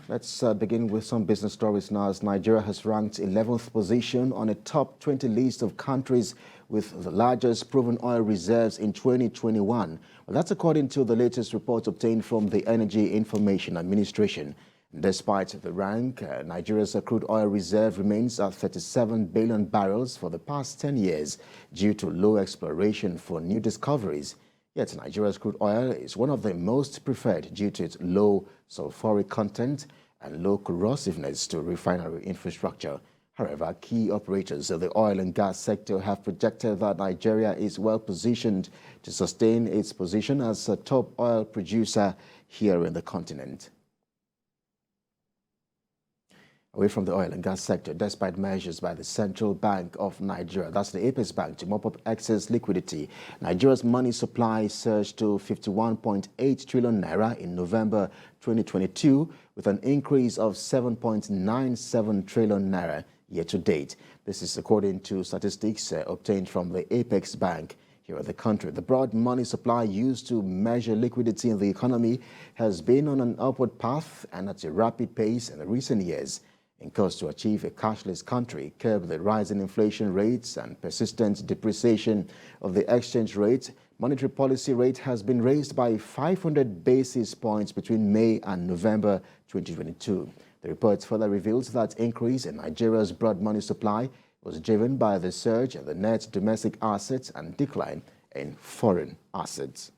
Let's begin with some business stories now, as Nigeria has ranked 11th position on a top 20 list of countries with the largest proven oil reserves in 2021. Well, that's according to the latest report obtained from the Energy Information Administration. Despite the rank, Nigeria's crude oil reserve remains at 37 billion barrels for the past 10 years due to low exploration for new discoveries. Yet Nigeria's crude oil is one of the most preferred due to its low sulfuric content and low corrosiveness to refinery infrastructure. However, key operators of the oil and gas sector have projected that Nigeria is well positioned to sustain its position as a top oil producer here in the continent. Away from the oil and gas sector, despite measures by the Central Bank of Nigeria, that's the Apex Bank, to mop up excess liquidity, Nigeria's money supply surged to 51.8 trillion naira in November 2022, with an increase of 7.97 trillion naira year to date. This is according to statistics obtained from the Apex Bank here in the country. The broad money supply used to measure liquidity in the economy has been on an upward path and at a rapid pace in the recent years. In course to achieve a cashless country, curb the rising inflation rates and persistent depreciation of the exchange rate, monetary policy rate has been raised by 500 basis points between May and November 2022. The report further reveals that increase in Nigeria's broad money supply was driven by the surge in the net domestic assets and decline in foreign assets.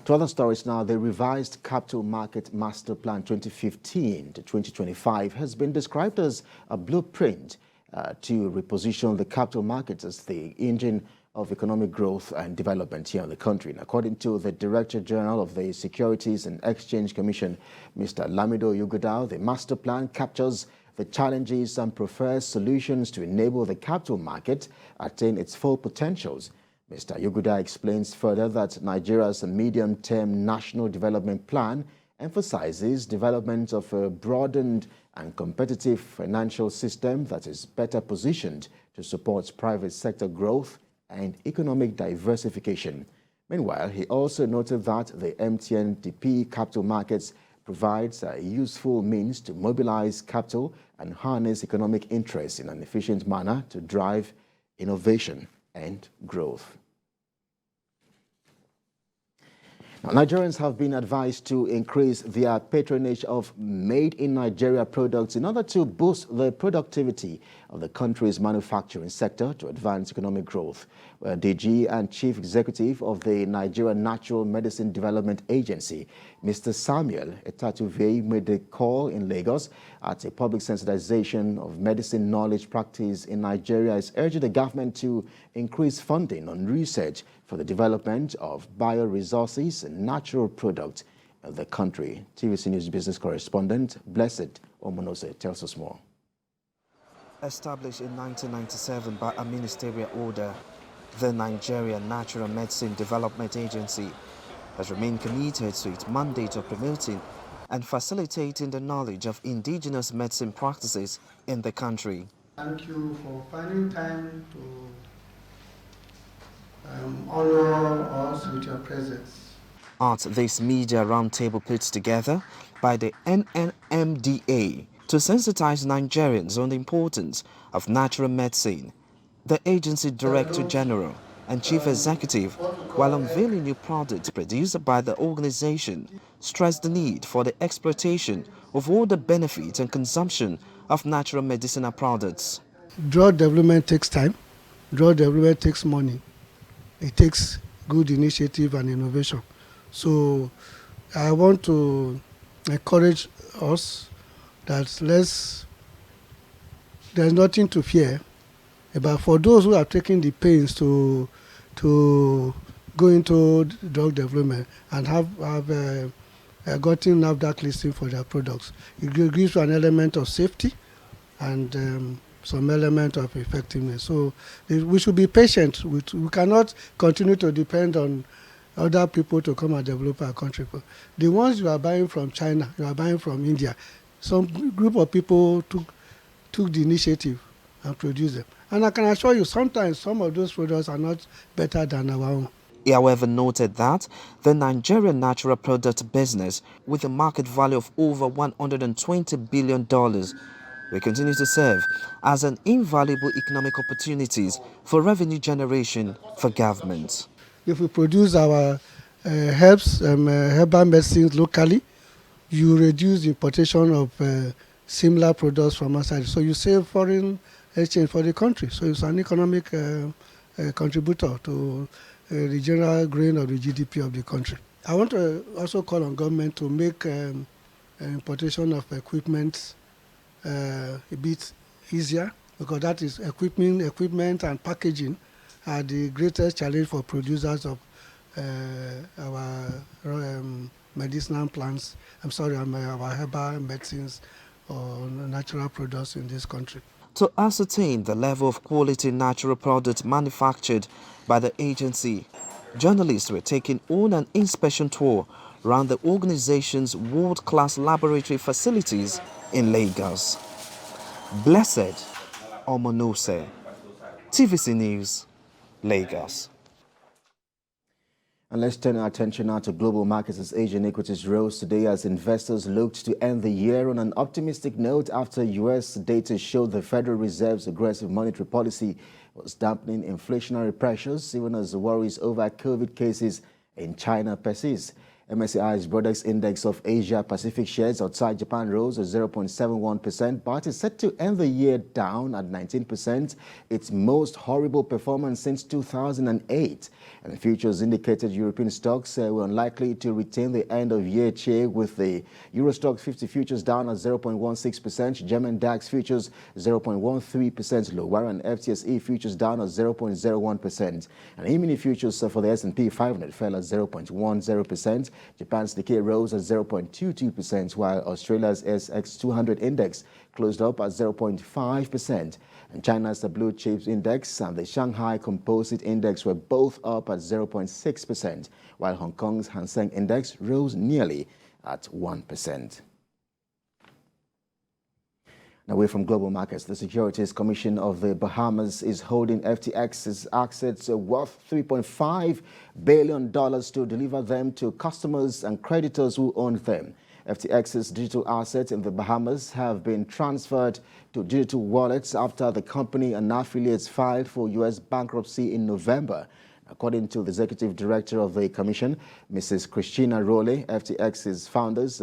To other stories now, the revised Capital Market Master Plan 2015 to 2025 has been described as a blueprint to reposition the capital markets as the engine of economic growth and development here in the country. And according to the Director General of the Securities and Exchange Commission, Mr. Lamido Yuguda, the master plan captures the challenges and prefers solutions to enable the capital market attain its full potentials. Mr. Yuguda explains further that Nigeria's medium-term national development plan emphasizes development of a broadened and competitive financial system that is better positioned to support private sector growth and economic diversification. Meanwhile, he also noted that the MTNDP capital markets provides a useful means to mobilize capital and harness economic interests in an efficient manner to drive innovation and growth. Now, Nigerians have been advised to increase their patronage of made-in-Nigeria products in order to boost the productivity of the country's manufacturing sector to advance economic growth. DG and Chief Executive of the Nigeria Natural Medicine Development Agency, Mr. Samuel Etatuvei, made the call in Lagos at a public sensitization of medicine knowledge practice in Nigeria, is urging the government to increase funding on research for the development of bioresources and natural products in the country. TVC News business correspondent Blessed Omonose tells us more. Established in 1997 by a ministerial order, the Nigeria Natural Medicine Development Agency has remained committed to its mandate of promoting and facilitating the knowledge of indigenous medicine practices in the country. Thank you for finding time to honor us with your presence. At this media roundtable put together by the NNMDA to sensitize Nigerians on the importance of natural medicine, the agency Director General and Chief Executive, while unveiling new products produced by the organization, stressed the need for the exploitation of all the benefits and consumption of natural medicinal products. Drug development takes time. Drug development takes money. It takes good initiative and innovation. So I want to encourage us that there's nothing to fear. But for those who are taking the pains to go into drug development and have gotten NAFDAC listing for their products, it gives an element of safety and some element of effectiveness. So we should be patient. We cannot continue to depend on other people to come and develop our country. The ones you are buying from China, you are buying from India, some group of people took the initiative and produced them. And I can assure you, sometimes some of those products are not better than our own. He, however, noted that the Nigerian natural product business, with a market value of over $120 billion, will continue to serve as an invaluable economic opportunities for revenue generation for government. If we produce our herbs, herbal medicines locally, you reduce the importation of similar products from outside. So you save foreign exchange for the country. So it's an economic contributor to the general grain of the GDP of the country. I want to also call on government to make importation of equipment a bit easier, because that is equipment and packaging are the greatest challenge for producers of our medicinal plants. Our herbal medicines or natural products in this country. To ascertain the level of quality natural products manufactured by the agency, journalists were taken on an inspection tour around the organization's world-class laboratory facilities in Lagos. Blessed Omonose, TVC News, Lagos. And let's turn our attention now to global markets as Asian equities rose today as investors looked to end the year on an optimistic note after U.S. data showed the Federal Reserve's aggressive monetary policy was dampening inflationary pressures, even as the worries over COVID cases in China persist. MSCI's Broadex Index of Asia-Pacific shares outside Japan rose at 0.71%, but is set to end the year down at 19%, its most horrible performance since 2008. And futures indicated European stocks were unlikely to retain the end-of-year cheer, with the Euro Stoxx 50 futures down at 0.16%, German DAX futures 0.13% lower, and FTSE futures down at 0.01%. And E-mini futures for the S&P 500 fell at 0.10%. Japan's Nikkei rose at 0.22%, while Australia's SX 200 index closed up at 0.5%. And China's Blue Chips Index and the Shanghai Composite Index were both up at 0.6%, while Hong Kong's Hang Seng Index rose nearly at 1%. Away from global markets, the Securities Commission of the Bahamas is holding FTX's assets worth $3.5 billion to deliver them to customers and creditors who own them. FTX's digital assets in the Bahamas have been transferred to digital wallets after the company and affiliates filed for U.S. bankruptcy in November. According to the executive director of the commission, Mrs. Christina Rowley, FTX's founders,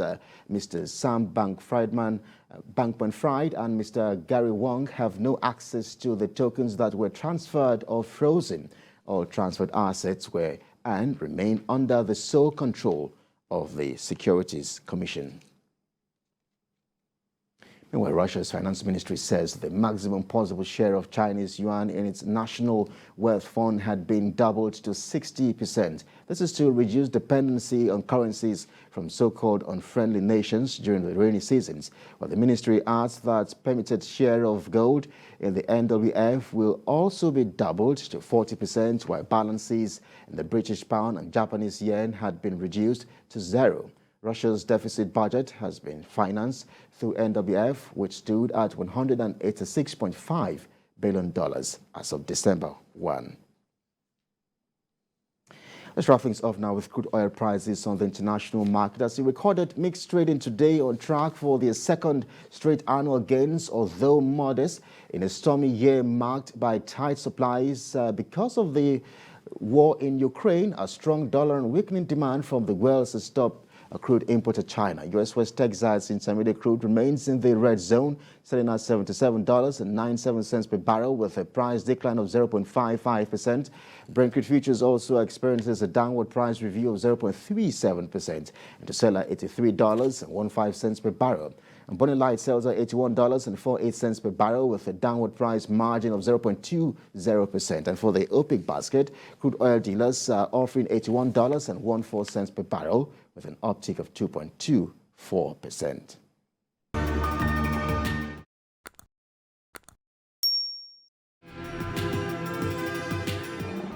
Mr. Sam Bankman-Fried and Mr. Gary Wong have no access to the tokens that were transferred or frozen. All transferred assets were and remain under the sole control of the Securities Commission. Meanwhile, Russia's finance ministry says the maximum possible share of Chinese yuan in its national wealth fund had been doubled to 60%. This is to reduce dependency on currencies from so-called unfriendly nations during the rainy seasons. But the ministry adds that permitted share of gold in the NWF will also be doubled to 40%, while balances in the British pound and Japanese yen had been reduced to zero. Russia's deficit budget has been financed through NWF, which stood at $186.5 billion as of December 1. Let's wrap things off now with crude oil prices on the international market. As we recorded, mixed trading today, on track for their second straight annual gains, although modest, in a stormy year marked by tight supplies because of the war in Ukraine. A strong dollar and weakening demand from the West has stopped crude import to China. U.S. West Texas intermediate crude remains in the red zone, selling at $77.97 per barrel with a price decline of 0.55%. Brent crude futures also experiences a downward price review of 0.37% and to sell at $83.15 per barrel. And Bonnie Light sells at $81.48 per barrel with a downward price margin of 0.20%. And for the OPEC basket, crude oil dealers are offering $81.14 per barrel with an uptick of 2.24%.